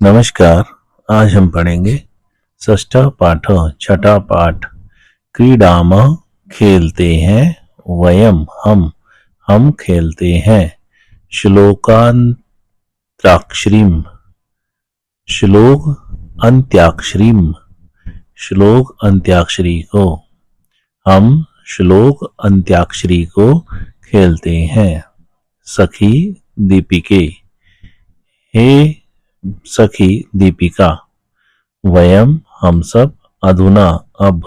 नमस्कार। आज हम पढ़ेंगे षष्ठ पाठ छठा पाठ। क्रीडाम खेलते हैं, वयम हम खेलते हैं। श्लोकांत्राक्षरीम श्लोक अंत्याक्षरीम श्लोक अंत्याक्षरी को हम श्लोक अंत्याक्षरी को खेलते हैं। सखी दीपिके, हे सखी दीपिका। वयम हम सब अधुना अब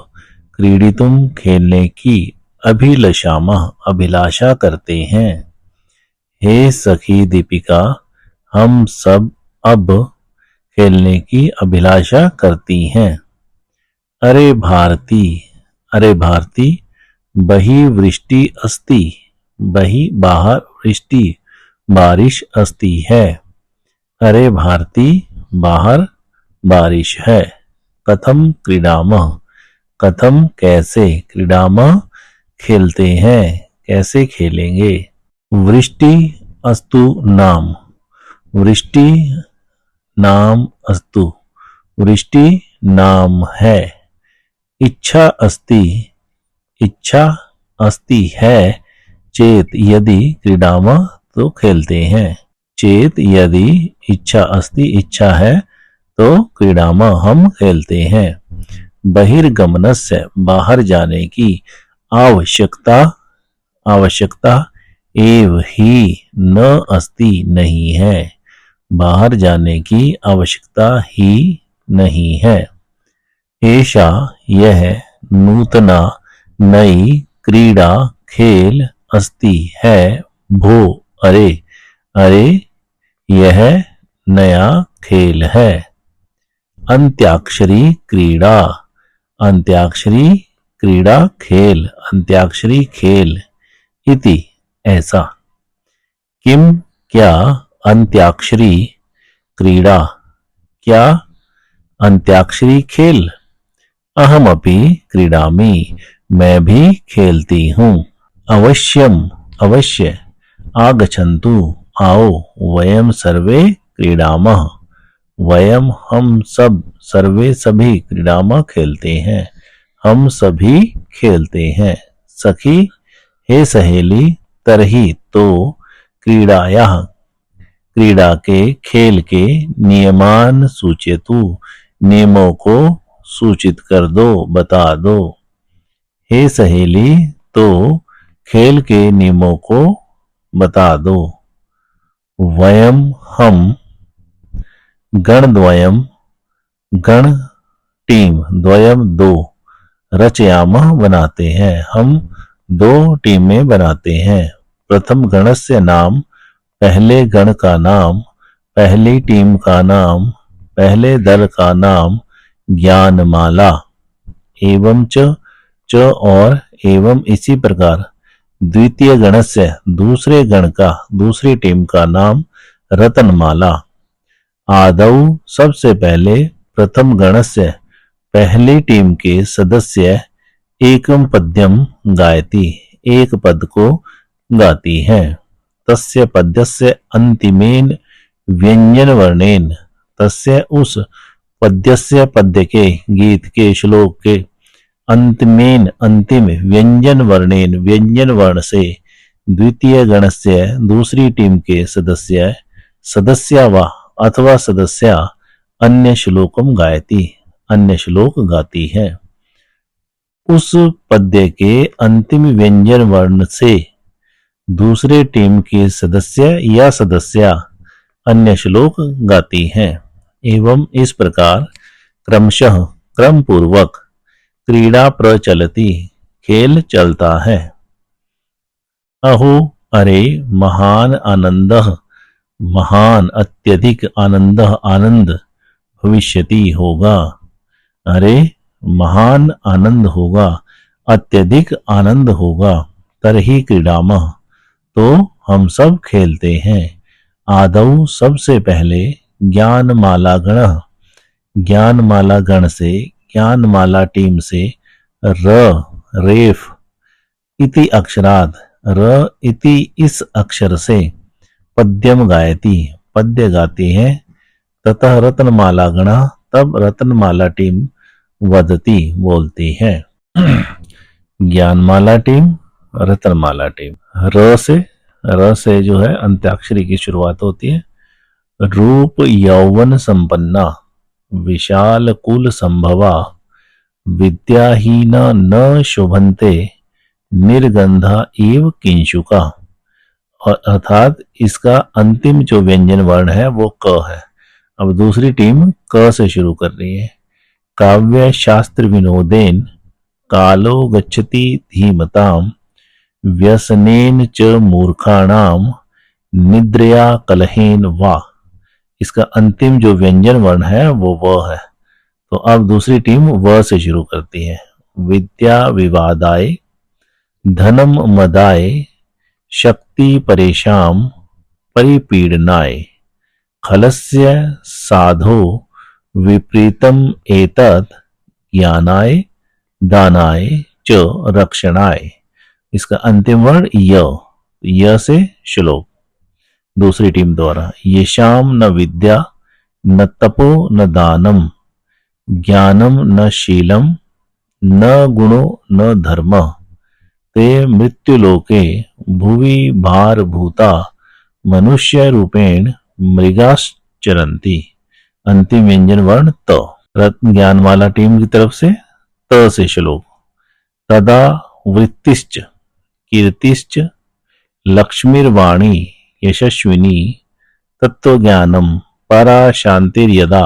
क्रीडितुम खेलने की अभिलाषा करते हैं। हे सखी दीपिका, हम सब अब खेलने की अभिलाषा करती हैं। अरे भारती बही वृष्टि अस्ति, बही बाहर वृष्टि बारिश अस्ति है। अरे भारती बाहर बारिश है। कथम क्रीडामः, कथम कैसे, क्रीडामः खेलते हैं, कैसे खेलेंगे। वृष्टि अस्तु नाम, वृष्टि नाम अस्तु, वृष्टि नाम है। इच्छा अस्ति, इच्छा अस्ति है। चेत यदि क्रीडामः तो खेलते हैं। चेत यदि इच्छा अस्ति इच्छा है तो क्रीडामः हम खेलते हैं। बहिर्गमनस्य बाहर जाने की आवश्यकता एव ही न अस्ति नहीं है। बाहर जाने की आवश्यकता ही नहीं है। एषा यह नूतना नई क्रीड़ा खेल अस्ति है। भो अरे यह नया खेल है। अंत्याक्षरी क्रीड़ा, अंत्याक्षरी क्रीड़ा खेल, अंत्याक्षरी खेल। इति ऐसा। किम क्या अंत्याक्षरी क्रीड़ा, क्या अंत्याक्षरी खेल। अहमपि क्रीडामि, मैं भी खेलती हूँ। अवश्यम अवश्य। आगच्छन्तु आओ। वयम सर्वे क्रीडामः, वयम हम सब सर्वे सभी क्रीडामः खेलते हैं, हम सभी खेलते हैं। सखी हे सहेली, तरही तो क्रीड़ायाः क्रीड़ा के खेल के नियमान सूचयतु नियमों को सूचित कर दो, बता दो। हे सहेली तो खेल के नियमों को बता दो। वयम हम गणद्वयम गण टीम द्वयम दो रचयामः बनाते हैं, हम दो टीमें बनाते हैं। प्रथम गणस्य नाम पहले गण का नाम, पहली टीम का नाम, पहले दल का नाम ज्ञानमाला। एवं च और एवं इसी प्रकार द्वितीय गणस्य दूसरे गण का दूसरी टीम का नाम रतनमाला। आदौ सबसे पहले प्रथम गणस्य पहली टीम के सदस्य एकम पद्यम गायति एक पद को गाती हैं। तस्य पद्यस्य अंतिमेन व्यंजन वर्णेन, तस्य उस पद्यस्य पद्य के गीत के श्लोक के अंतिमेन अंतिम व्यंजन वर्णेन व्यंजन वर्ण से द्वितीय गणस्य दूसरी टीम के सदस्या वा अथवा सदस्या अन्य श्लोकम गायति अन्य श्लोक गाती है। उस पद्य के अंतिम व्यंजन वर्ण से दूसरे टीम के सदस्य या सदस्या अन्य श्लोक गाती हैं। एवं इस प्रकार क्रमशः क्रम पूर्वक क्रीड़ा प्रचलति खेल चलता है। अहो अरे महान आनंदः, महान अत्यधिक आनंदः आनंद भविष्यति होगा। अरे महान आनंद होगा, अत्यधिक आनंद होगा। तरहि क्रीडामः तो हम सब खेलते हैं। आदौ सबसे पहले ज्ञानमाला गण, ज्ञानमाला गण से ज्ञानमाला टीम से रेफ इति अक्षराद र इति इस अक्षर से पद्यम गायति पद्य गाती है। ततः रत्नमाला गणा, तब रत्नमाला टीम वदती बोलती है। ज्ञानमाला टीम, रत्नमाला टीम। र से जो है अंत्याक्षरी की शुरुआत होती है। रूप यौवन संपन्ना, विशाल कुल संभवा, विद्याहीना न शोभन्ते, निर्गंधा एव किंशुका। अर्थात इसका अंतिम जो व्यंजन वर्ण है वो क है। अब दूसरी टीम क से शुरू कर रही है। काव्य शास्त्र विनोदेन कालो गच्छति धीमताम, व्यसनेन च मूर्खाणाम, निद्रया कलहेन वा। इसका अंतिम जो व्यंजन वर्ण है वो व है। तो अब दूसरी टीम व से शुरू करती है। विद्या विवादाय, धनम मदाय, शक्ति परेशाम, परिपीडनाय, खलस्य साधो विपरीतम एतत्, ज्ञानाय दानाय च रक्षणाय। इसका अंतिम वर्ण य से श्लोक दूसरी टीम द्वारा। येषाम न विद्या न तपो न दानम, ज्ञानम न शीलम, न गुणो न धर्म, ते मृत्युलोके भुवि भारभूता, मनुष्य रूपेण मृगाश्चरन्ति। अंतिम व्यंजन वर्ण त। ज्ञानमाला टीम की तरफ से त से श्लोक। तदा वृत्तिश्च कीर्तिश्च लक्ष्मीर्वाणी यशस्विनी, तत्वज्ञानम परा शांतिर्यदा,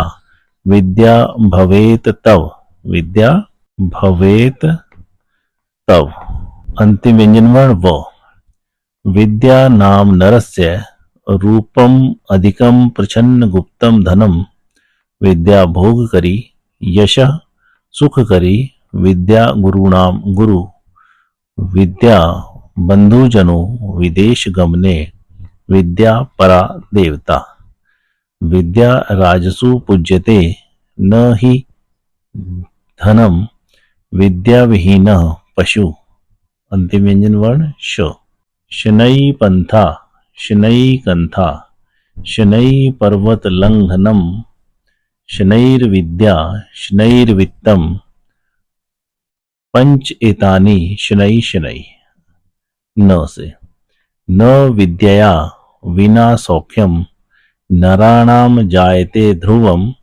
विद्या भवेत तव, विद्या भवेत तव। अंतिम व्यंजन वर्ण व। विद्या नाम नरस्य रूपम अधिकम प्रछन्न गुप्तम धनम, विद्या भोग करी, यश सुख करी, विद्या गुरुणाम गुरु, विद्या बंधुजनो विदेश गमने, विद्या परा देवता। विद्या राजसु पूज्यते न हि धनम, विद्या विहीन पशु। अंतिम व्यंजन वर्ण श। शनै पंथा, शनै कंथा, शनै पर्वत लंघनम, शनैर्विद्या शनैर्वित्तम, पंच एतानि शनै शनै। न से। न विद्यया विना सौख्यम, नराणाम जायते ध्रुवम,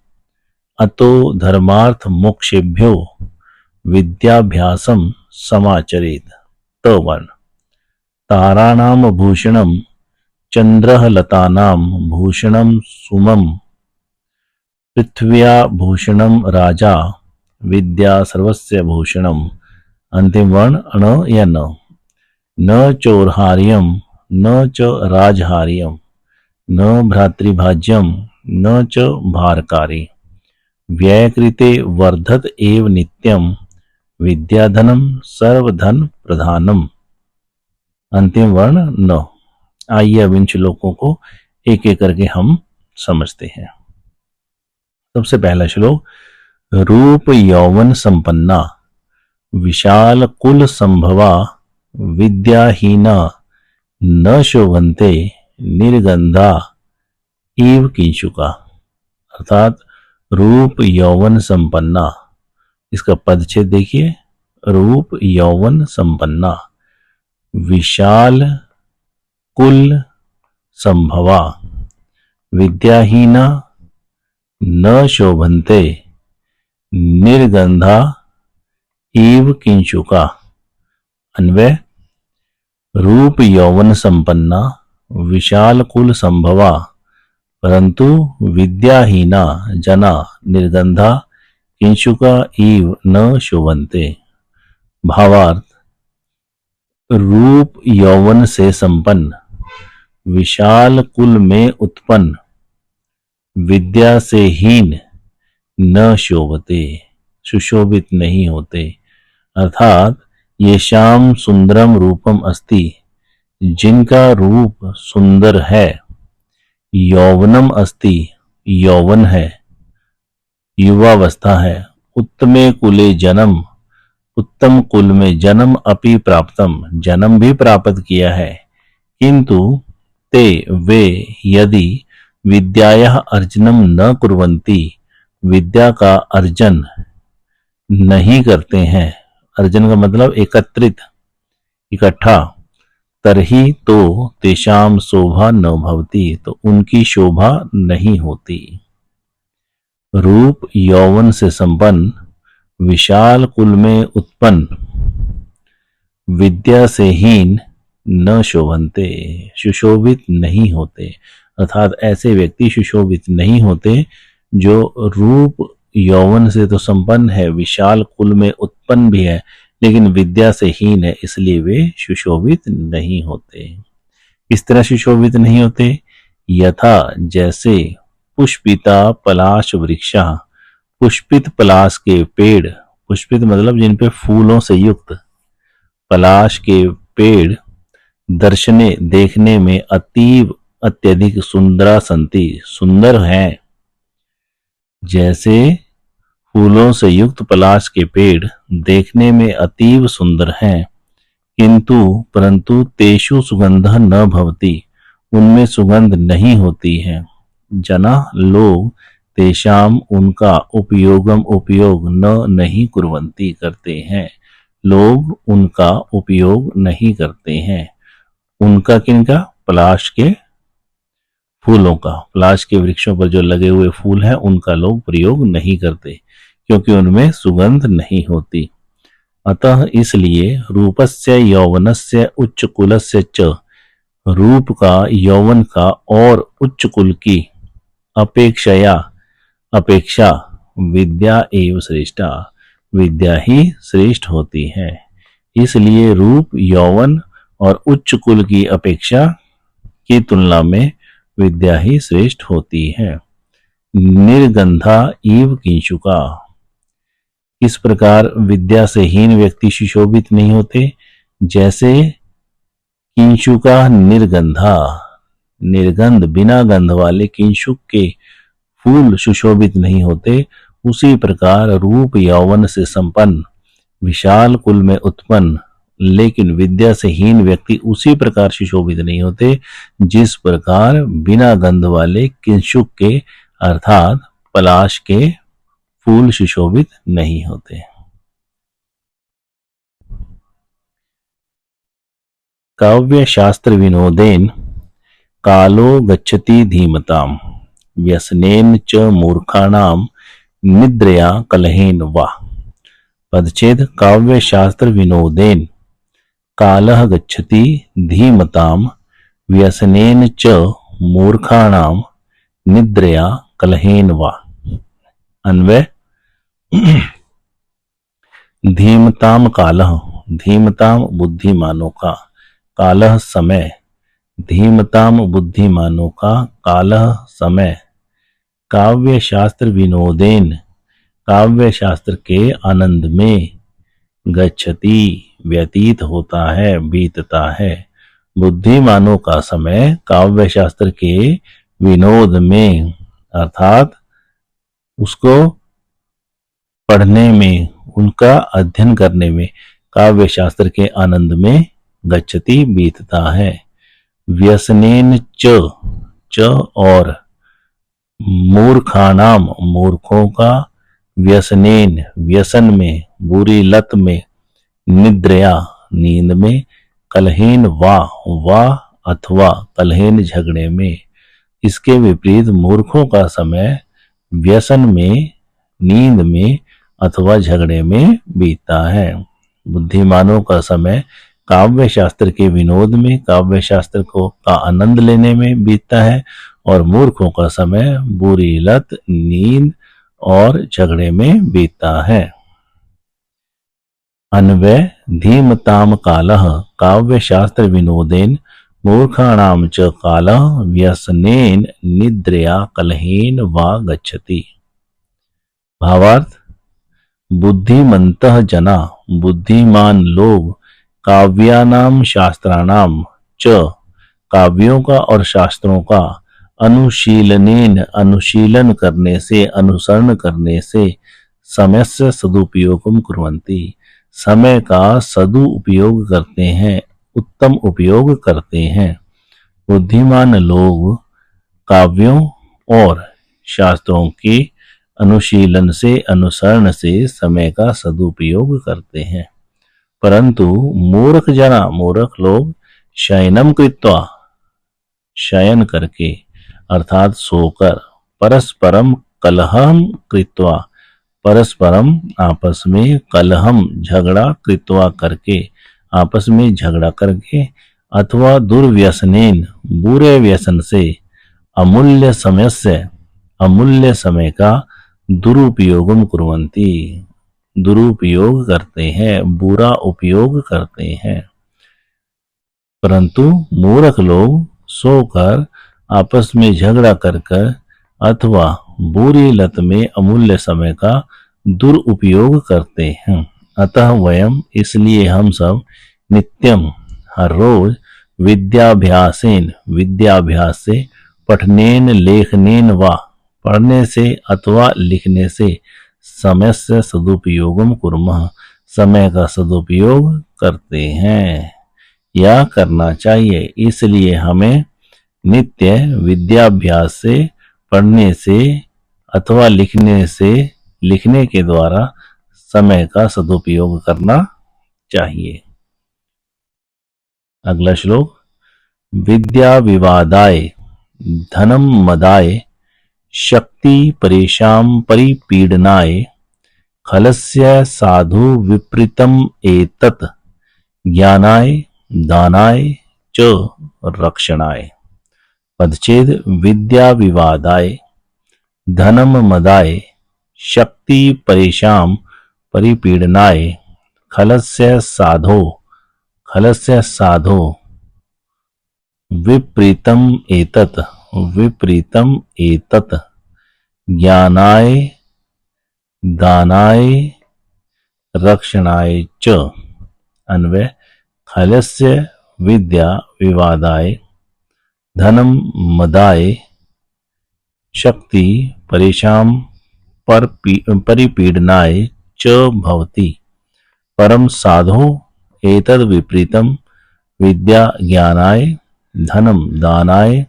अतो धर्मार्थ मोक्षेभ्यो विद्याभ्यासम समाचरेत। त वर्ण। ताराणाम भूषणम, चंद्रः लतानाम भूषणम सुमम, पृथ्व्या भूषणम राजा, विद्या सर्वस्य भूषणम। अंतिम वर्ण अण या न। न चोरहार्यम, न च राजहार्यम, न भ्रातृभाज्यम, न च भारकारी, व्ययकृते वर्धत एव नित्यम, विद्याधनम सर्वधन प्रधानम। अंतिम वर्ण न। आइए अब इन श्लोकों को एक एक करके हम समझते हैं। सबसे पहला श्लोक। रूप यौवन संपन्ना, विशाल कुल संभवा, विद्याहीना न शोभन्ते, निर्गंधा इव किंशुका। अर्थात रूप यौवन संपन्ना, इसका पदच्छेद देखिए। रूप यौवन संपन्ना, विशाल कुल संभवा, विद्याहीना न शोभन्ते, निर्गंधा इव किंशुका। अन्वय। रूप यौवन संपन्ना, विशाल कुल संभवा, परंतु विद्याहीना जना, निर्गंधा किंशुका इव न शोभन्ते। भावार्थ। रूप यौवन से संपन्न, विशाल कुल में उत्पन्न, विद्या से हीन, न शोभते, सुशोभित नहीं होते। अर्थात ये शाम सुंदरम रूपम अस्ति, जिनका रूप सुंदर है, यौवनम अस्ति यौवन है, युवावस्था है, उत्तमे कुले जन्म, उत्तम कुल में जन्म, अपि प्राप्तम जन्म भी प्राप्त किया है, किंतु ते वे यदि विद्यायाः अर्जनम न कुर्वन्ति, विद्या का अर्जन नहीं करते हैं। अर्जन का मतलब एकत्रित, इकट्ठा। तरही तो तेषाम शोभा न भवति, तो उनकी शोभा नहीं होती। रूप यौवन से संपन्न, विशाल कुल में उत्पन्न, विद्या से हीन न शोभन्ते, सुशोभित नहीं होते। अर्थात ऐसे व्यक्ति सुशोभित नहीं होते जो रूप यौवन से तो संपन्न है, विशाल कुल में उत्पन्न भी है, लेकिन विद्या से हीन है, इसलिए वे सुशोभित नहीं होते। इस तरह सुशोभित नहीं होते, यथा जैसे पुष्पिता पलाश वृक्षा, पुष्पित पलाश के पेड़, पुष्पित मतलब जिन पे फूलों से युक्त, पलाश के पेड़ दर्शने देखने में अतीव अत्यधिक सुंदरा संति, सुंदर हैं। जैसे फूलों से युक्त पलाश के पेड़ देखने में अतीव सुंदर हैं, किंतु परंतु तेषु सुगंध न भवति, उनमें सुगंध नहीं होती है। जना लोग तेषाम उनका उपयोगम उपयोग न नहीं कुर्वन्ति करते हैं, लोग उनका उपयोग नहीं करते हैं। उनका किनका? पलाश के फूलों का, पलाश के वृक्षों पर जो लगे हुए फूल हैं उनका लोग प्रयोग नहीं करते, क्योंकि उनमें सुगंध नहीं होती। अतः इसलिए रूपस्य यौवनस्य उच्च कुलस्य च, रूप का, यौवन का और उच्च कुल की अपेक्षा विद्या एवं श्रेष्ठा, विद्या ही श्रेष्ठ होती है। इसलिए रूप, यौवन और उच्च कुल की अपेक्षा की तुलना में विद्या ही श्रेष्ठ होती है। निर्गंधा इव किंशुका, इस प्रकार विद्या से हीन व्यक्ति सुशोभित नहीं होते, जैसे किंशुका निर्गंधा, निर्गंध बिना गंध वाले किंशुक के फूल सुशोभित नहीं होते, उसी प्रकार रूप यौवन से संपन्न, विशाल कुल में उत्पन्न, लेकिन विद्या से हीन व्यक्ति उसी प्रकार सुशोभित नहीं होते जिस प्रकार बिना गंध वाले किंशुक के अर्थात पलाश के फूल सुशोभित नहीं होते। काव्य शास्त्र विनोदेन कालो गच्छति धीमताम, व्यसनेन च मूर्खाणाम निद्रया कलहेन वा। पदच्छेद काव्य शास्त्र विनोदेन कालः गच्छति धीमताम, व्यसनेन च मूर्खाणाम निद्रया कलहेन वा। अन्वय धीमताम कालः, धीमताम बुद्धिमानों का, कालः समय, धीमताम बुद्धिमानों का, कालः समय। काव्य शास्त्र विनोदेन, काव्य शास्त्र के आनंद में, गच्छति व्यतीत होता है, बीतता है, बुद्धिमानों का समय काव्य शास्त्र के विनोद में अर्थात उसको पढ़ने में, उनका अध्ययन करने में, काव्य शास्त्र के आनंद में गच्छति बीतता है। व्यसनेन च और मूर्खाणाम मूर्खों का, व्यसनेन व्यसन में, बुरी लत में, निद्रया नींद में, कलहेन वा अथवा कलहेन झगड़े में। इसके विपरीत मूर्खों का समय व्यसन में, नींद में अथवा झगड़े में बीतता है। बुद्धिमानों का समय काव्य शास्त्र के विनोद में, काव्य शास्त्र को का आनंद लेने में बीतता है, और मूर्खों का समय बुरी लत, नींद और झगड़े में बीतता है। अन्वय धीमताम कालः काव्य शास्त्र विनोदेन मूर्खाणाम च कालः व्यसनेन निद्रया कलहेन वा गच्छति। भावार्थ बुद्धिमन्तः जना, बुद्धिमान लोग, काव्यानाम शास्त्राणाम च काव्यों का और शास्त्रों का, अनुशीलनेन अनुशीलन करने से, अनुसरण करने से, समयस्य सदुपयोगम कुर्वन्ति समय का सदुपयोग करते हैं, उत्तम उपयोग करते हैं। बुद्धिमान लोग काव्यों और शास्त्रों के अनुशीलन से अनुसरण से समय का सदुपयोग करते हैं। परंतु मूर्ख लोग शयनम कृत्वा, शयन करके अर्थात सोकर, परस्परम कलहम कृत्वा, परस्परम आपस में, कलहम झगड़ा, कृत्वा करके आपस में झगड़ा करके, अथवा दुर्व्यसनेन बुरे व्यसन से, अमूल्य समय का दुरुपयोगम कुर्वन्ति, दुरुपयोग करते हैं, बुरा उपयोग करते हैं। परंतु मूर्ख लोग सोकर, आपस में झगड़ा कर अथवा बुरी लत में अमूल्य समय का दुरुपयोग करते हैं। अतः वयम, इसलिए हम सब, नित्यम हर रोज, विद्याभ्यास से, पठनेन लेखनेन वा, पढ़ने से अथवा लिखने से, समय से सदुपयोगम कुर्मः, समय का सदुपयोग करते हैं या करना चाहिए। इसलिए हमें नित्य विद्याभ्यास से, पढ़ने से अथवा लिखने के द्वारा समय का सदुपयोग करना चाहिए। अगला श्लोक, विद्या विवादाय धनम मदाय शक्ति परेशान परिपीडनाय खलस्य साधु विपरीतम एतत् ज्ञानाय दानाय च रक्षणाय। पदच्छेद, विद्या विवादाय धनम मदाय शक्ति परेशान परिपीडनाय खलस्य साधो विपरीतम एतत् ज्ञानाय दानाय रक्षणाय च। अन्वय, खलस्य विद्या विवादाय धनम मदाय शक्ति परेशान परिपीडनाय च भवति, परम साधो एतद् विपरीतम विद्या ज्ञानाय धनम दानाय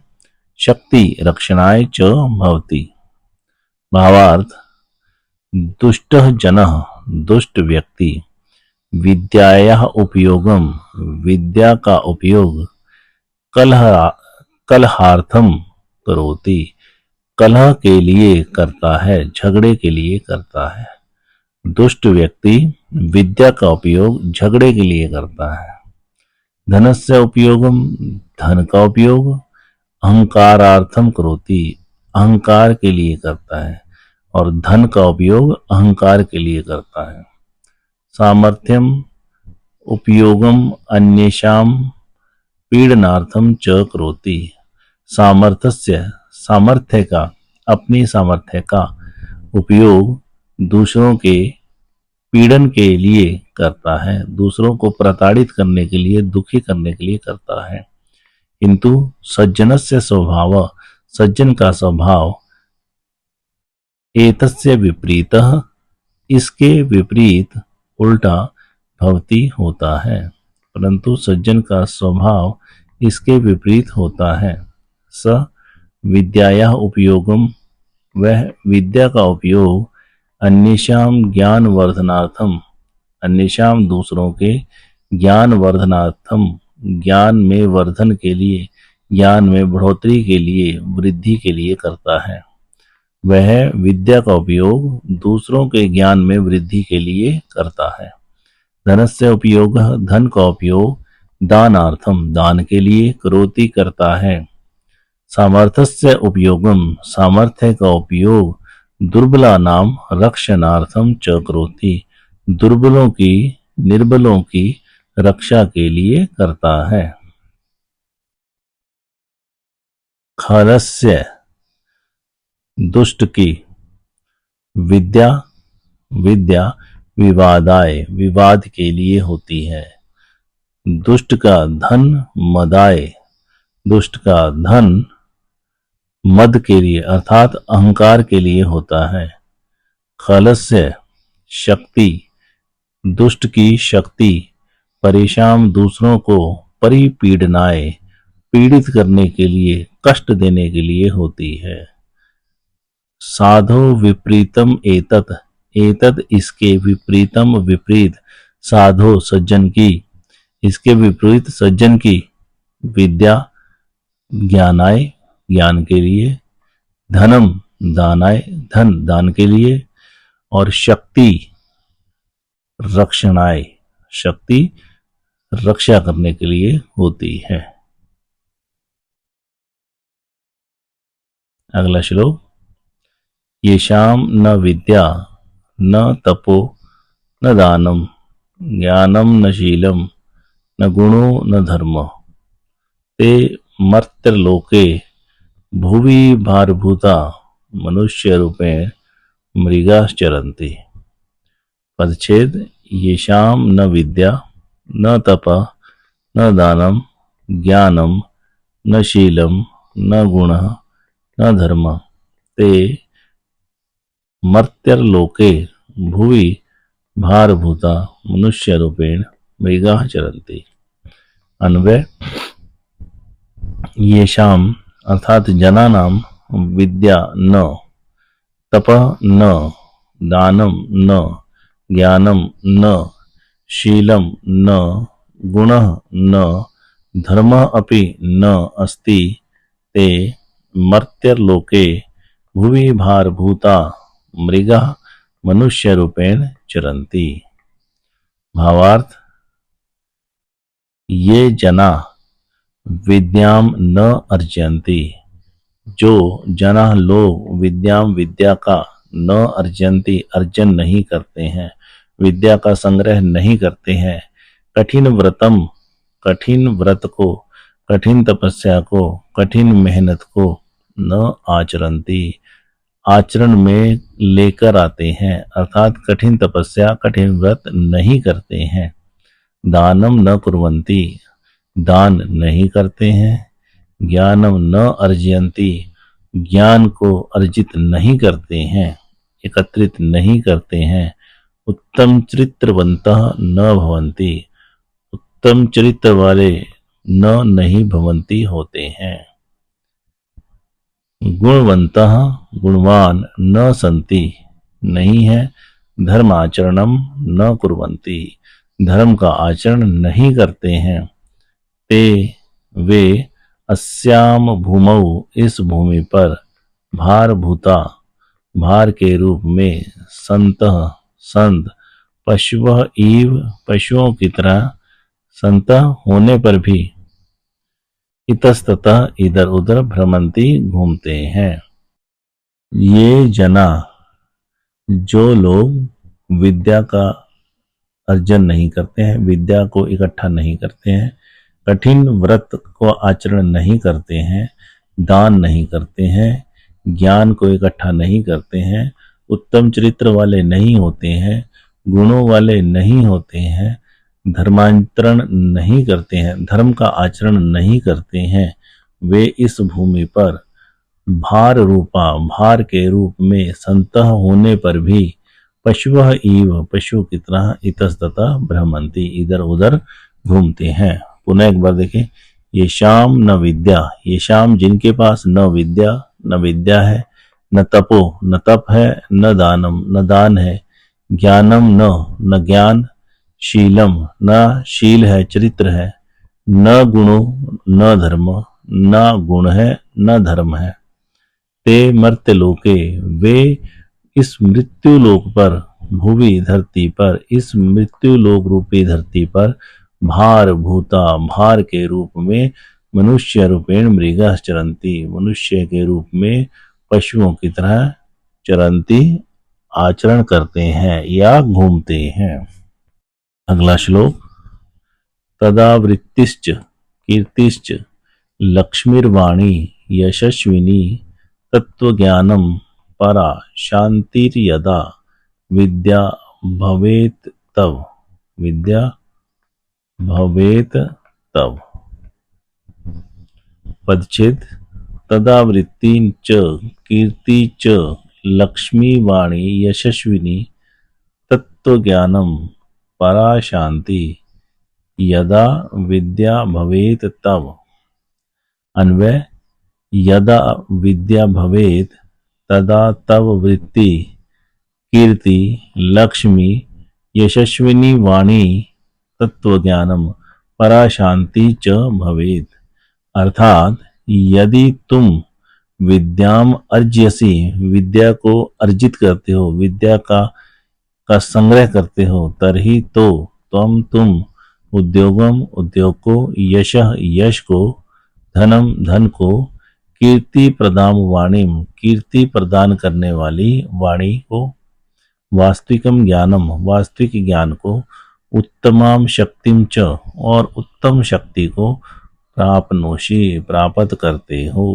शक्ति रक्षणाय च भवति। भावार्थ, दुष्टः जनः, दुष्ट व्यक्ति, विद्यायाः उपयोगम, विद्या का उपयोग, कलहार्थम करोति, कलह के लिए करता है, झगड़े के लिए करता है। दुष्ट व्यक्ति विद्या का उपयोग झगड़े के लिए करता है। धनस्य उपयोगम, धन का उपयोग, अहंकारार्थम करोति, अहंकार के लिए करता है, और धन का उपयोग अहंकार के लिए करता है। सामर्थ्यम उपयोगम अन्येषां पीडनार्थम च करोति, सामर्थ्य का, अपनी सामर्थ्य का उपयोग दूसरों के पीड़न के लिए करता है, दूसरों को प्रताड़ित करने के लिए, दुखी करने के लिए करता है। किंतु सज्जनस्य स्वभाव, सज्जन का स्वभाव, एतस्य विपरीतः, इसके विपरीत, उल्टा, भवति होता है। परंतु सज्जन का स्वभाव इसके विपरीत होता है। स विद्यायाः उपयोगम, वह विद्या का उपयोग, अन्येषां ज्ञान वर्धनार्थम, अन्येषां दूसरों के, ज्ञान वर्धनार्थम, ज्ञान में वर्धन के लिए, ज्ञान में बढ़ोतरी के लिए, वृद्धि के लिए करता है। वह विद्या का उपयोग दूसरों के ज्ञान में वृद्धि के लिए करता है। धनस्य उपयोग, धन का उपयोग, दानार्थम, दान के लिए, करोति करता है। सामर्थ्यस्य उपयोगम, सामर्थ्य का उपयोग, दुर्बला नाम रक्षणार्थम च करोति, दुर्बलों की, निर्बलों की रक्षा के लिए करता है। खलस्य, दुष्ट की, विद्या विवादाय, विवाद के लिए होती है। दुष्ट का धन मदाय, दुष्ट का धन मद के लिए अर्थात अहंकार के लिए होता है। खलस्य, शक्ति, दुष्ट की शक्ति, परेशान दूसरों को, परिपीडनाय, पीड़ित करने के लिए, कष्ट देने के लिए होती है। साधो विपरीतम एतत्, एतत् इसके, विपरीतम विपरीत, साधो सज्जन की, इसके विपरीत सज्जन की, विद्या ज्ञानाय ज्ञान के लिए, धनम दानाय धन दान के लिए, और शक्ति रक्षणाय शक्ति रक्षा करने के लिए होती है। अगला श्लोक, येषाम न विद्या न तपो न दानम ज्ञानम न शीलम न गुणो न धर्म ते मर्त्यलोके भुवि भारभूता मनुष्य रूपेण मृगाश्चरन्ति। पदच्छेद, येषाम न विद्या न तप न दानम ज्ञानम न शीलम न गुणः न धर्म ते मर्त्यलोके भुवि भारभूता मनुष्य रूपेण मृगाः चरन्ति। अन्वय, येषाम अर्थात जनानाम विद्या न, तपः न, दानम न, ज्ञानम न, शीलम न, गुणः न, धर्मः अपि न अस्ति ते मर्त्यलोके भुवि भारभूता मृगाः मनुष्य रूपेण चरन्ति। भावार्थ, ये जना विद्याम न अर्जन्ति, जो जना लोग विद्याम विद्या का न अर्जन्ति अर्जन नहीं करते हैं, विद्या का संग्रह नहीं करते हैं, कठिन व्रतम कठिन व्रत को, कठिन तपस्या को, कठिन मेहनत को न आचरन्ति आचरण में लेकर आते हैं, अर्थात कठिन तपस्या कठिन व्रत नहीं करते हैं। दानम न कुर्वन्ति दान नहीं करते हैं, ज्ञानम न अर्जयन्ति ज्ञान को अर्जित नहीं करते हैं, एकत्रित नहीं करते हैं, उत्तम चरित्रवन्तः न भवन्ति उत्तम चरित्र वाले न नहीं भवन्ति होते हैं। गुणवन्तः गुणवान न सन्ति नहीं है, धर्माचरणम न कुर्वन्ति धर्म का आचरण नहीं करते हैं, ते वे अस्याम भूमौ इस भूमि पर, भारभूता भार के रूप में, संतः संत, पशुवः इव पशुओं की तरह, संतः होने पर भी, इतस्ततः इधर उधर भ्रमंती घूमते हैं। ये जना जो लोग विद्या का अर्जन नहीं करते हैं, विद्या को इकट्ठा नहीं करते हैं, कठिन व्रत को आचरण नहीं करते हैं, दान नहीं करते हैं, ज्ञान को इकट्ठा नहीं करते हैं, उत्तम चरित्र वाले नहीं होते हैं, गुणों वाले नहीं होते हैं, धर्मांतरण नहीं करते हैं, धर्म का आचरण नहीं करते हैं, वे इस भूमि पर भार रूपा भार के रूप में, संतः होने पर भी, पशुवः इव पशु की तरह, इतस्ततः भ्रमंती इधर उधर घूमते हैं। पुनः एक बार देखें, ये शाम न विद्या, ये शाम जिनके पास न विद्या है, न तपो न तप है, न दानम न दान है, ज्ञानम न ज्ञान, शीलम न शील है चरित्र है, न गुणो न धर्म न गुण है न धर्म है, ते मर्त्यलोके वे इस मृत्यु लोक पर, भूवि धरती पर, इस मृत्यु लोक रूपी धरती पर, भार भूता भार के रूप में, मनुष्य रूपेण मृगाः चरन्ति मनुष्य के रूप में पशुओं की तरह, चरन्ति आचरण करते हैं या घूमते हैं। अगला श्लोक, तदावृत्तिश्च कीर्तिश्च लक्ष्मीर्वाणी यशस्विनी तत्वज्ञानम परा शांतिर्यदा विद्या भवेत तव, विद्या भवेत तव। पदच्छेद, तदावृत्ति च कीर्ति च लक्ष्मीवाणी यशस्विनी तत्वज्ञानम परा शांति यदा विद्या भवेत तव। अन्वय यदा विद्या भवेत् तदा तव वृत्ति कीर्ति लक्ष्मी यशस्विनी वाणी तत्वज्ञानम पराशांति च भवेत्। अर्थात यदि तुम विद्याम अर्जयसी, विद्या को अर्जित करते हो, विद्या का संग्रह करते हो, तरही तो तुम उद्योगम उद्योग को, यशः यश को, धनम धन को, कीर्ति प्रदाम वाणीम कीर्ति प्रदान करने वाली वाणी को, वास्तविकम ज्ञानम वास्तविक ज्ञान को, उत्तमाम शक्तिम च और उत्तम शक्ति को प्राप्नोषि प्राप्त करते हो।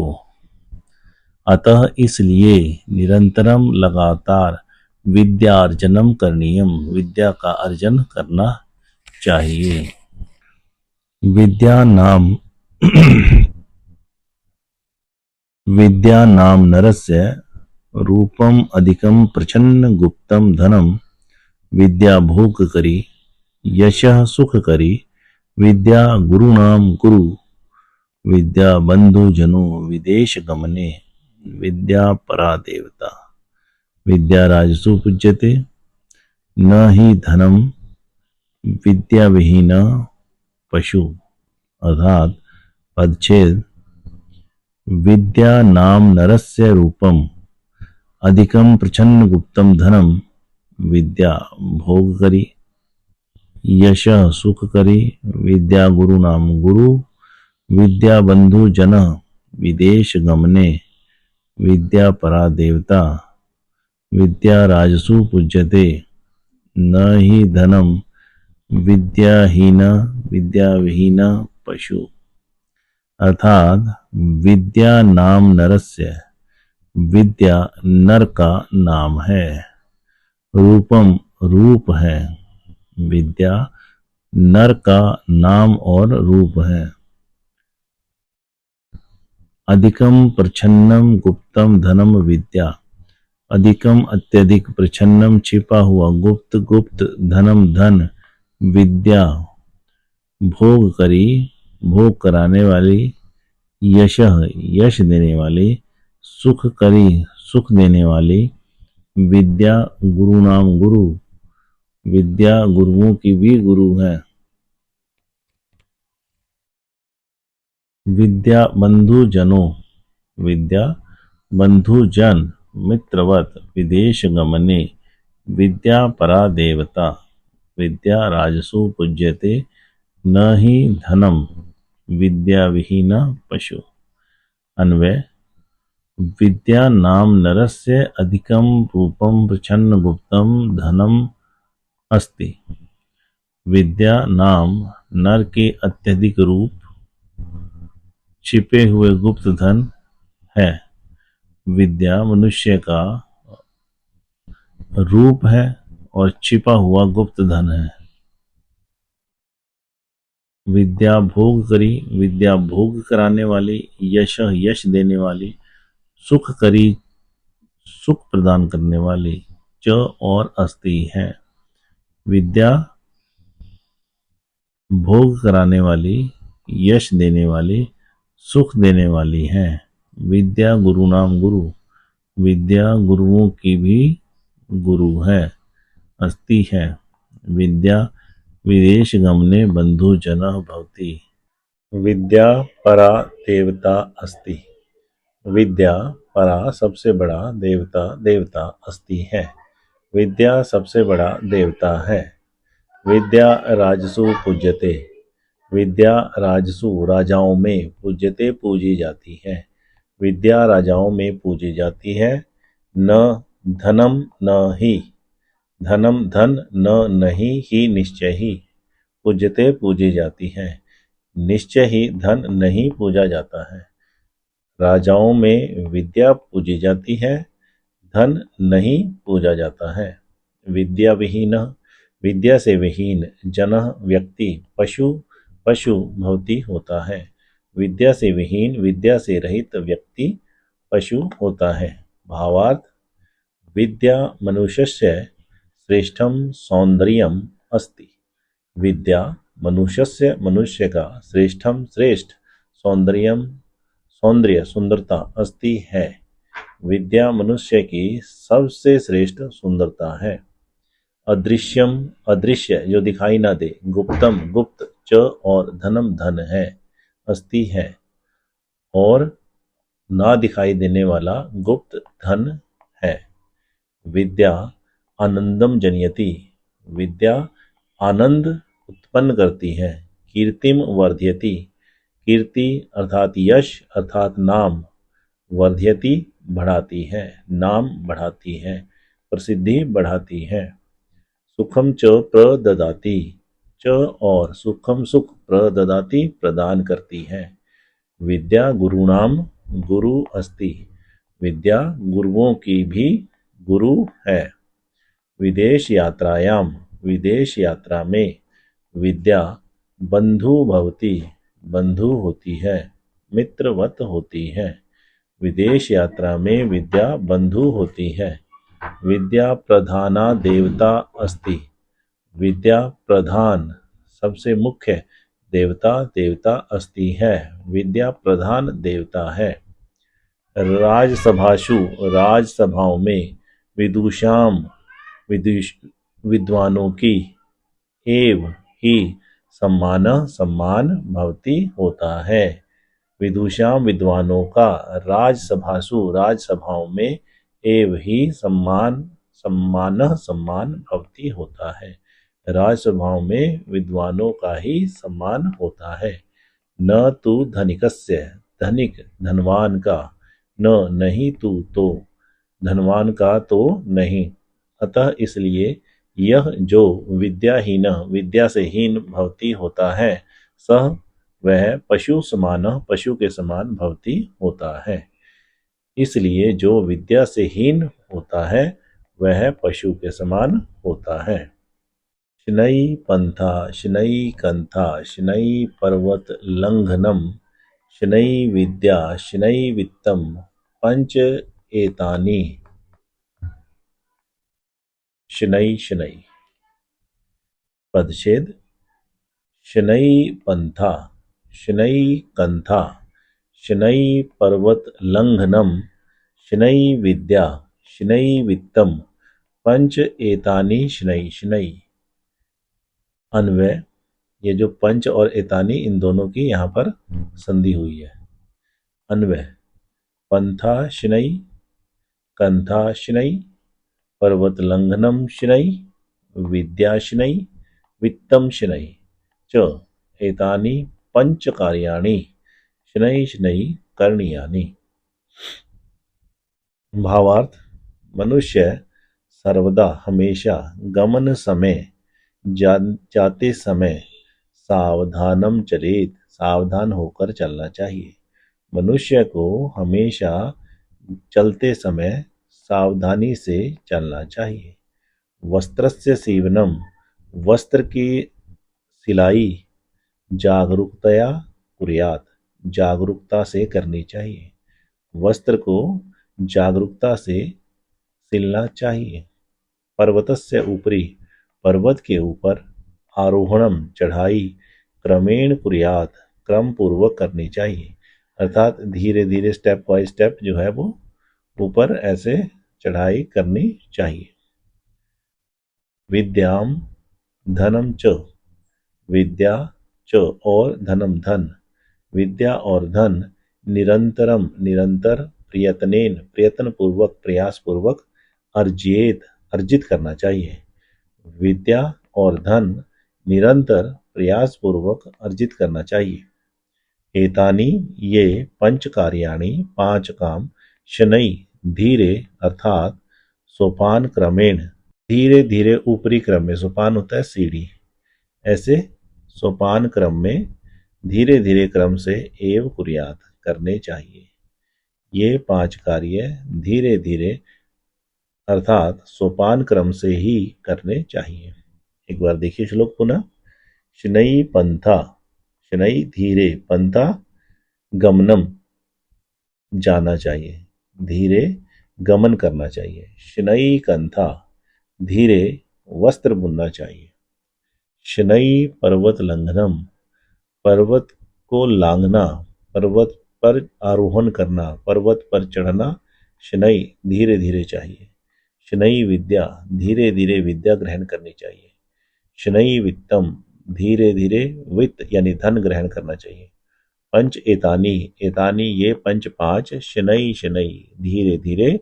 अतः इसलिए निरंतरम लगातार विद्यार्जनम करणीयम, विद्या का अर्जन करना चाहिए। विद्या नाम नरस्य रूपम अधिकम प्रच्छन्न गुप्तम धनम, विद्या भोग करी यशः सुख करी, विद्या गुरुनाम गुरु, विद्या बंधु जनो विदेश गमने, विद्या परा देवता, विद्या राजसु पूज्यते न ही धनम विद्या विहीन पशु। अर्थात पदच्छेद विद्या नाम नरस्य रूपम अधिकम प्रच्छन्न गुप्तम धनम, विद्या भोग करी यश सुख करी, विद्या गुरु नाम गुरु, विद्या बंधु जन विदेश गमने, विद्या परा देवता, विद्या राजसु पूज्यते न ही धनम विद्याहीन विद्या विहीन पशु। अर्थात विद्या नाम नरस्य, विद्या नर का नाम है, रूपम रूप है, विद्या नर का नाम और रूप है, अधिकम प्रच्छन्नम गुप्तम धनम विद्या, अधिकम अत्यधिक, प्रच्छन्नम छिपा हुआ, गुप्त गुप्त, धनम धन, विद्या भोग करी भोग कराने वाली, यशः यश देने वाली, सुख करी सुख देने वाली, विद्या गुरु नाम गुरु, विद्या गुरुओं की भी गुरु है, विद्या बंधु जनों, विद्या बंधु जन मित्रवत, विदेश गमने, विद्या परा देवता, विद्या राजसु पूज्यते न ही धनम विद्या विहीन पशु। अन्वय विद्या नाम नरस्य अधिकम रूपम प्रच्छन्न गुप्तम धनम अस्ति, विद्या नाम नर के अत्यधिक रूप छिपे हुए गुप्त धन है, विद्या मनुष्य का रूप है और छिपा हुआ गुप्त धन है। विद्या भोग करी, विद्या भोग कराने वाली, यश यश देने वाली, सुख करी सुख प्रदान करने वाली, च और अस्ति है, विद्या भोग कराने वाली, यश देने वाली, सुख देने वाली है, विद्या गुरु नाम गुरु, विद्या गुरुओं की भी गुरु है, अस्ति है, विद्या विदेश गमने बंधु जन भवति, विद्या परा देवता अस्ति, विद्या परा सबसे बड़ा, देवता देवता अस्ति है, विद्या सबसे बड़ा देवता है, विद्या राजसु पूज्यते, विद्या राजसु राजाओं में, पूज्यते पूजी जाती है, विद्या राजाओं में पूजी जाती है, न धनम न ही, धनम धन न नहीं ही निश्चय ही, पूज्यते पूजी जाती है, निश्चय ही धन नहीं पूजा जाता है। राजाओं में विद्या पूजी जाती है, धन नहीं पूजा जाता है। विद्या विहीन, विद्या से विहीन, जन व्यक्ति, पशु पशु भवति होता है, विद्या से विहीन, विद्या से रहित व्यक्ति पशु होता है। भावार्थ विद्या मनुष्यस्य श्रेष्ठम सौंदर्यम अस्ति, विद्या मनुष्यस्य मनुष्य का श्रेष्ठम श्रेष्ठ सौंदर्यम सौंदर्य सुंदरता अस्ति है। विद्या मनुष्य की सबसे श्रेष्ठ सुंदरता है। अदृश्यम अदृश्य जो दिखाई ना दे। गुप्तम गुप्त च और धनम धन है अस्ति है और ना दिखाई देने वाला गुप्त धन है। विद्या आनंदम जनयति विद्या आनंद उत्पन्न करती है। कीर्तिम वर्धयति कीर्ति अर्थात यश अर्थात नाम वर्धयति बढ़ाती है नाम बढ़ाती है प्रसिद्धि बढ़ाती है। सुखम च प्रददाति च और सुखम सुख प्रददाति प्रदान करती है। विद्या गुरुणाम गुरु अस्ति विद्या गुरुओं की भी गुरु है। विदेश यात्रायाम विदेश यात्रा में विद्या बंधु भवति बंधु होती है मित्रवत होती है। विदेश यात्रा में विद्या बंधु होती है। विद्या प्रधाना देवता अस्ति विद्या प्रधान सबसे मुख्य देवता अस्ति है विद्या प्रधान देवता है। राजसभाषु राजसभाओं में विदुषाम विद्वानों की एव ही सम्मान भवति होता है। विदुषाम विद्वानों का राजसभासु राजसभाओं में एव ही सम्मान भवति होता है। राजसभाओं में विद्वानों का ही सम्मान होता है। न तु धनिकस्य धनिक धनवान का न नहीं तू तो धनवान का तो नहीं। अतः इसलिए यह जो विद्याहीन विद्या से हीन भवति होता है सह वह पशु समान पशु के समान भवति होता है। इसलिए जो विद्या से हीन होता है वह पशु के समान होता है। शनै पंथा शनै कंथा शनै पर्वत लंघनम शनै विद्या शनै वित्तम पंच एतानि शनै शनै। पदछेद शनै पंथा शनै कंथा शनै पर्वत लंघनम शनै विद्या शनै वित्तम पंच एतानि शनै शनै। अन्वय ये जो पंच और एतानी इन दोनों की यहाँ पर संधि हुई है। अन्वय पंथा शनै कंथा शनै पर्वत लंघनम शनै विद्या शनै वित्तम शनै च एतानि पंच कार्याणि शनै शनै करणीयानि। भावार्थ मनुष्य सर्वदा हमेशा गमन समय जाते समय सावधानम चलेत सावधान होकर चलना चाहिए। मनुष्य को हमेशा चलते समय सावधानी से चलना चाहिए। वस्त्रस्य सीवनम वस्त्र की सिलाई जागरूकतया कुर्यात जागरूकता से करनी चाहिए। वस्त्र को जागरूकता से सिलना चाहिए। पर्वतस्य ऊपरी पर्वत के ऊपर आरोहणम चढ़ाई क्रमेण कुर्यात क्रम पूर्वक करनी चाहिए अर्थात धीरे धीरे स्टेप बाय स्टेप जो है वो ऊपर ऐसे चढ़ाई करनी चाहिए। विद्याम धनम च विद्या च और धनम धन विद्या और धन निरंतरम निरंतर प्रयत्न पूर्वक प्रयास पूर्वक अर्जित करना चाहिए। विद्या और धन निरंतर प्रयास पूर्वक अर्जित करना चाहिए। एतानी ये पंच कार्याणि पांच काम शनै धीरे अर्थात सोपान क्रमेण धीरे धीरे ऊपरी क्रम में सोपान होता है सीढ़ी ऐसे सोपान क्रम में धीरे धीरे क्रम से एव कुर्यात करने चाहिए। ये पांच कार्य धीरे धीरे अर्थात सोपान क्रम से ही करने चाहिए। एक बार देखिए श्लोक पुनः। शनै पंथा शनै धीरे पंथा गमनम जाना चाहिए धीरे गमन करना चाहिए। शनै कंथा धीरे वस्त्र बुनना चाहिए। शनै पर्वत लंघनम पर्वत को लांघना पर्वत पर आरोहण करना, पर्वत पर चढ़ना शनैः धीरे धीरे चाहिए। शनैः विद्या धीरे धीरे विद्या ग्रहण करनी चाहिए। शनैः वित्तम धीरे धीरे वित्त यानी धन ग्रहण करना चाहिए। पंच एतानी एतानी ये पंच पांच शनैः शनैः धीरे धीरे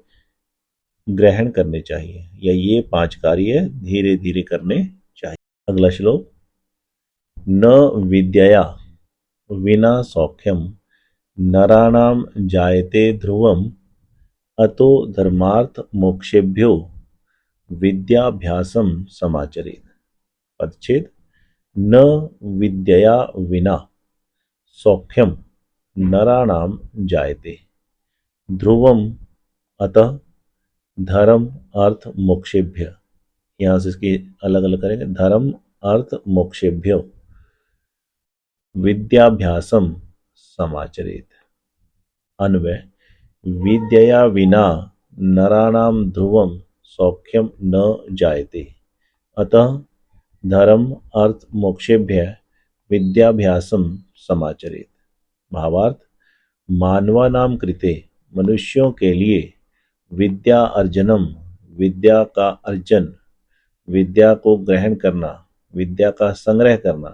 ग्रहण करने चाहिए, या ये पांच कार्य धीरे धीरे करने चाहिए। अगला श्लोक, न विद्यया विना सौख्यम नराणाम जायते ध्रुवम अतो धर्मार्थ मोक्षेभ्यो विद्याभ्यासम समाचरेत। पदच्छेद, न विद्यया विना सौख्यम नराणाम जायते ध्रुवम अतः धर्म अर्थ मोक्षेभ्य। यहां से इसकी अलग अलग करेंगे, धर्म अर्थ मोक्षेभ्यो विद्याभ्यासम समाचरेत। अन्वय, विद्यया विना नराणाम ध्रुवम सौख्यम न जायते अतः धर्म अर्थ मोक्षेभ्य विद्याभ्यासम समाचरेत। भावार्थ, मानवानाम कृते मनुष्यों के लिए विद्या अर्जनम विद्या का अर्जन, विद्या को ग्रहण करना, विद्या का संग्रह करना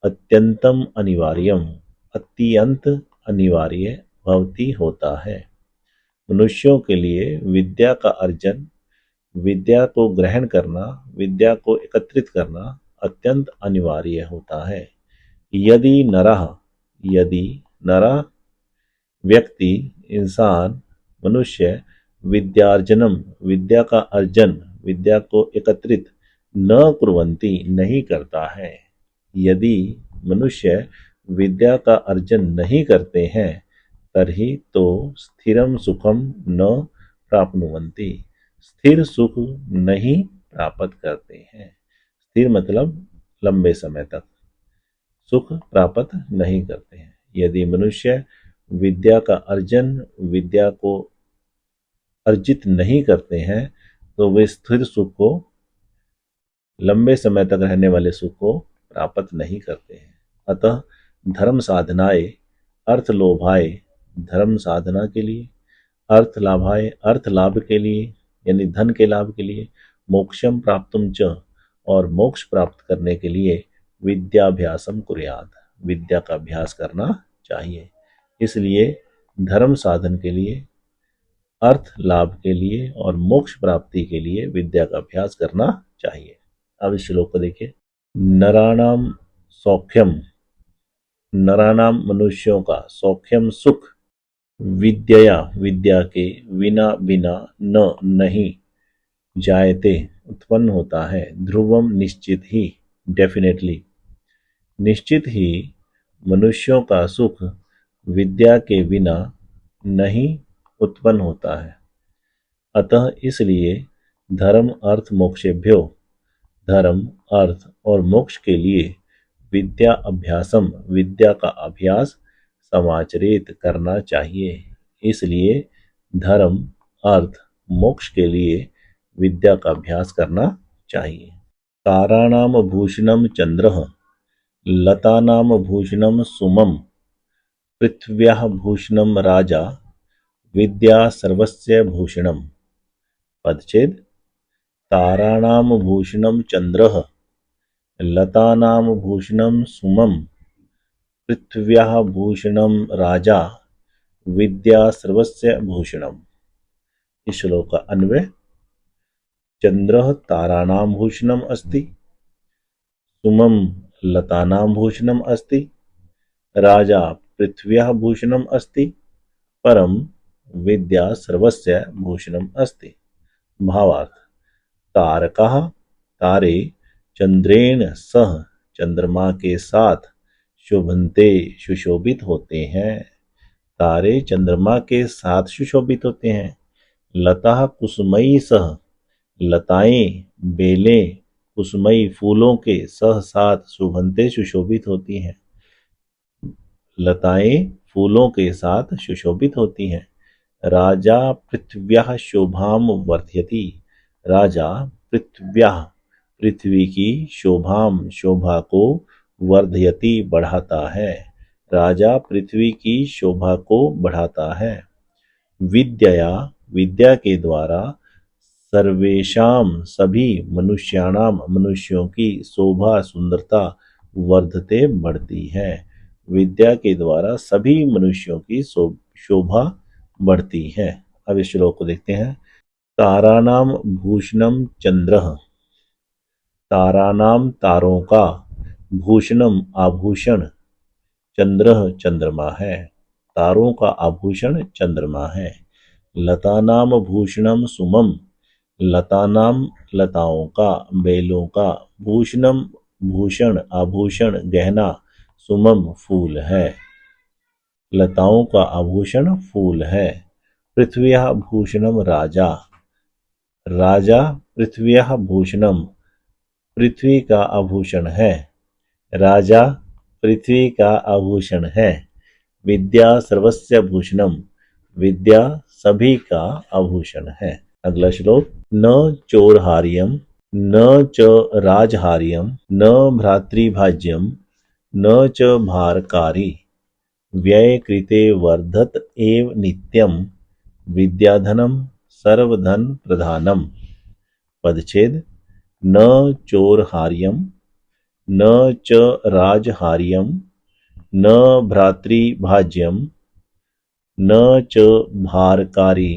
अत्यंतम अनिवार्यम अत्यंत अनिवार्य भवती होता है। मनुष्यों के लिए विद्या का अर्जन, विद्या को ग्रहण करना, विद्या को एकत्रित करना अत्यंत अनिवार्य होता है। यदि नरः व्यक्ति, इंसान, मनुष्य विद्यार्जनम विद्या का अर्जन, विद्या को एकत्रित न कुर्वन्ति नहीं करता है। यदि मनुष्य विद्या का अर्जन नहीं करते हैं तर्हि तो स्थिरम सुखम न प्राप्नुवन्ति, स्थिर सुख नहीं प्राप्त करते हैं। स्थिर मतलब लंबे समय तक सुख प्राप्त नहीं करते हैं। यदि मनुष्य विद्या का अर्जन, विद्या को अर्जित नहीं करते हैं तो वे स्थिर सुख को, लंबे समय तक रहने वाले सुख को प्राप्त नहीं करते हैं। अतः धर्म साधनाए अर्थ लोभाए, धर्म साधना के लिए, अर्थ लाभाए अर्थ लाभ के लिए यानी धन के लाभ के लिए, मोक्षम प्राप्तुम च और मोक्ष प्राप्त करने के लिए विद्याभ्यासम कुर्यात् विद्या का अभ्यास करना चाहिए। इसलिए धर्म साधन के लिए, अर्थ लाभ के लिए और मोक्ष प्राप्ति के लिए विद्या का अभ्यास करना चाहिए। अब इस श्लोक को देखिए, नराणाम सौख्यम, नराणाम मनुष्यों का, सौख्यम सुख, विद्या विद्या के, विना बिना, न नहीं, जायते उत्पन्न होता है, ध्रुवम निश्चित ही, डेफिनेटली, निश्चित ही मनुष्यों का सुख विद्या के बिना नहीं उत्पन्न होता है। अतः इसलिए धर्म अर्थ मोक्षेभ्यो, धर्म अर्थ और मोक्ष के लिए विद्या अभ्यासम विद्या का अभ्यास समाचरित करना चाहिए। इसलिए धर्म अर्थ मोक्ष के लिए विद्या का अभ्यास करना चाहिए। ताराणाम भूषणम चंद्रः लतानाम भूषणम सुमम पृथ्व्याः भूषणम राजा विद्या सर्वस्य भूषणम। पदच्छेद, ताराणाम भूषणम चंद्रः लतानाम भूषणम सुमम पृथ्व्याः भूषणम राजा विद्या सर्वस्य भूषणम। इस श्लोक का अन्वय, चंद्रः ताराणाम भूषणम अस्ति, सुमम लतानाम भूषणम अस्ति, राजा पृथ्व्याः भूषणम अस्ति, परम विद्या सर्वस्य भूषणम अस्ति। भावार्थ, तारकाः तारे चंद्रेण सह चंद्रमा के साथ शोभन्ते सुशोभित होते हैं। तारे चंद्रमा के साथ सुशोभित होते हैं। लता कुसुमई सह, लताएं बेलें कुसुमई फूलों के सह साथ शोभन्ते सुशोभित होती हैं। लताएं फूलों के साथ सुशोभित होती हैं। राजा पृथ्व्याः शोभाम वर्धयति, राजा पृथ्व्याः पृथ्वी की शोभाम शोभा को वर्धयति बढ़ाता है। राजा पृथ्वी की शोभा को बढ़ाता है। विद्या, विद्या के द्वारा सर्वेषाम सभी मनुष्याणाम मनुष्यों की शोभा सुंदरता वर्धते बढ़ती है। विद्या के द्वारा सभी मनुष्यों की शोभा बढ़ती है। अब इस श्लोक को देखते हैं। तारानाम भूषणम चंद्रः, तारानाम तारों का, भूषणम आभूषण, चंद्रः चंद्रमा है, तारों का आभूषण चंद्रमा है। लतानाम भूषणम सुमम, लतानाम लताओं का, बेलों का, भूषणम भूषण आभूषण गहना, सुमम फूल है, लताओं का आभूषण फूल है। पृथ्व्याः भूषणम राजा, राजा पृथ्व्याः भूषणम, पृथ्वी का आभूषण है, राजा पृथ्वी का आभूषण है। विद्या सर्वस्य भूषणम, विद्या सभी का आभूषण है। अगला श्लोक। न चोरहार्यम, न च राजहार्यम, न भ्रातृभाज्यम, न च भारकारी, व्ययकृते वर्धत एव नित्यम, विद्याधनम सर्वधन प्रधानम। पदच्छेद। न चोरहार्यम, न च राजहार्यम, न भ्रातृभाज्यम, न च भारकारी,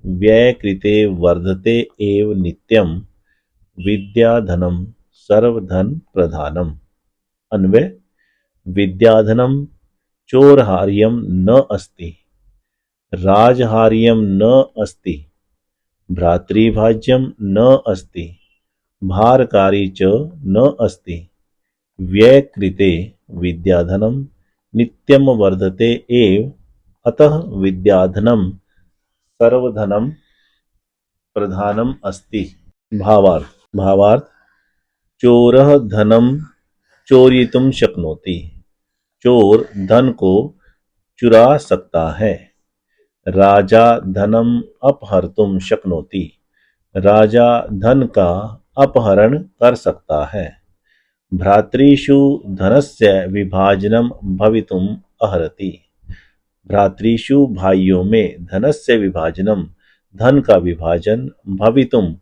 व्ययकृते वर्धते एव नित्यम, विद्याधनम सर्वधन प्रधानम। अन्वय। विद्याधनम चोरहार्यम न अस्ति, राजहार्यम न अस्ति, भ्रातृभाज्यम न अस्ति, भारकारी च न अस्ति, व्ययकृते विद्याधनम नित्यम वर्धते एव, अतः विद्याधनम सर्वधनम प्रधानम अस्ति। भावार्थ। चोरः धनम चोरयितुं शक्नोति, चोर धन को चुरा सकता है। राजा धनम अपहर्तुं शक्नोति, राजा धन का अपहरण कर सकता है। भ्रातृषु धनस्य विभाजनम भवितुम अर्हति, भ्रातृषु भाइयों में धनस्य विभाजनम धन का विभाजन भवितुम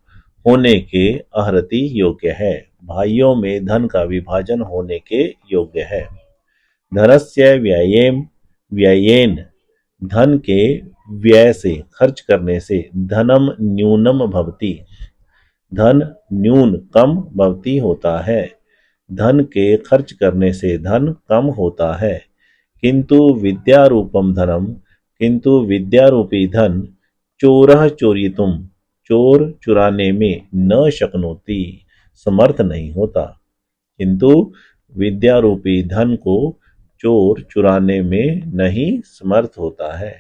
होने के अर्हति योग्य है, भाइयों में धन का विभाजन होने के योग्य है। धनस्य व्ययेन, धन के व्यय से खर्च करने से, धनम न्यूनम भवति, धन न्यून कम भवति होता है, धन के खर्च करने से धन कम होता है। किंतु विद्यारूपम धनम, किंतु विद्यारूपी धन चोरः चोरयितुम, चोर चुराने में न शक्नोति, समर्थ नहीं होता। किंतु विद्यारूपी धन को चोर चुराने में नहीं समर्थ होता है।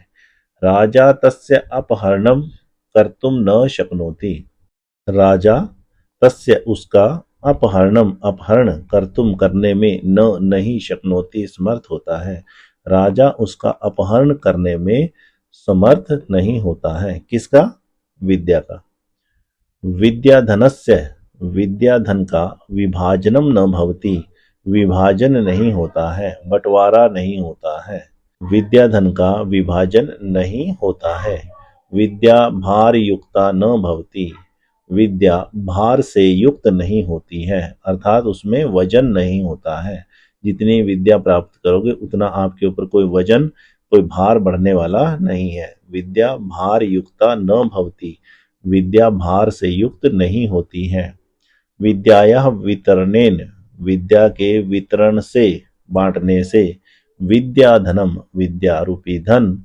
राजा तस्य अपहरणम कर्तुम न शक्नोति, राजा तस्य उसका अपहरणम अपहरण कर्तुम करने में न नहीं शक्नोति समर्थ होता है, राजा उसका अपहरण करने में समर्थ नहीं होता है। किसका? विद्या का। विद्याधनस्य, विद्याधन का विभाजनम न भवति, विभाजन नहीं होता है, बंटवारा नहीं होता है, विद्याधन का विभाजन नहीं होता है। विद्या भार युक्ता न भवति, विद्या भार से युक्त नहीं होती है, अर्थात उसमें वजन नहीं होता है। जितनी विद्या प्राप्त करोगे उतना आपके ऊपर कोई वजन, कोई भार बढ़ने वाला नहीं है। विद्या भार युक्ता न भवति, विद्या भार से युक्त नहीं होती है। विद्यायाः वितरणेन, विद्या के वितरण से, बांटने से, विद्याधनम विद्या रूपी धन,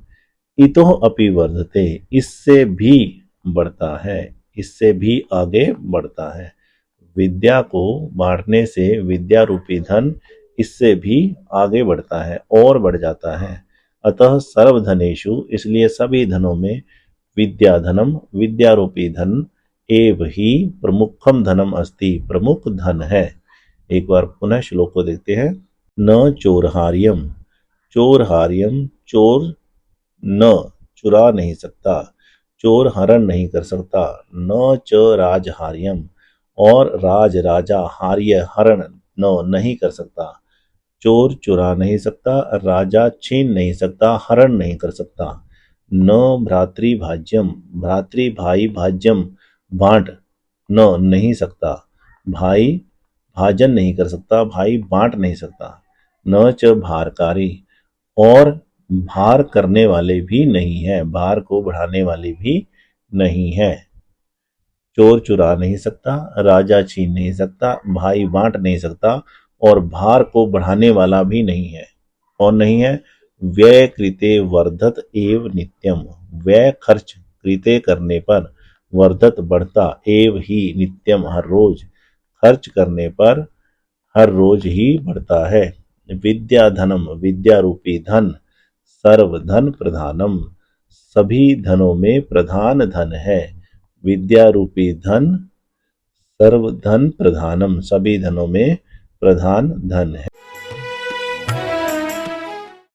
इतोः अपि वर्धते, इससे भी बढ़ता है, इससे भी आगे बढ़ता है। विद्या को बांटने से विद्या रूपी धन इससे भी आगे बढ़ता है और बढ़ जाता है। अतः सर्वधनेषु, इसलिए सभी धनों में, विद्याधनम विद्यारूपी धन एव ही प्रमुखम धनम अस्ति, प्रमुख धन है। एक बार पुनः श्लोक को देखते हैं। न चोरहार्यम, चोरहार्यम चोर न चुरा नहीं सकता, चोर हरण नहीं कर सकता। न च राजहार्यम, और राज राजा हार्य हरण न नहीं कर सकता। चोर चुरा नहीं सकता, राजा छीन नहीं सकता, हरण नहीं कर सकता। न भ्रातृभाज्यम, भ्रातृ भाई भाज्यम बांट न नहीं सकता, भाई भाजन नहीं कर सकता, भाई बांट नहीं सकता। न च भारकारी, और भार करने वाले भी नहीं है, भार को बढ़ाने वाले भी नहीं है। चोर चुरा नहीं सकता, राजा छीन नहीं सकता, भाई बांट नहीं सकता, और भार को बढ़ाने वाला भी नहीं है। और नहीं है, व्यय कृते वर्धत एव नित्यम, व्यय खर्च कृते करने पर, वर्धत बढ़ता, एव ही नित्यम हर रोज, खर्च करने पर हर रोज ही बढ़ता है। विद्या धनम, विद्या रूपी धन, सर्व धन प्रधानम, सभी धनों में प्रधान धन है। विद्या रूपी धन सर्व धन प्रधानम, सभी धनों में प्रधान धन है।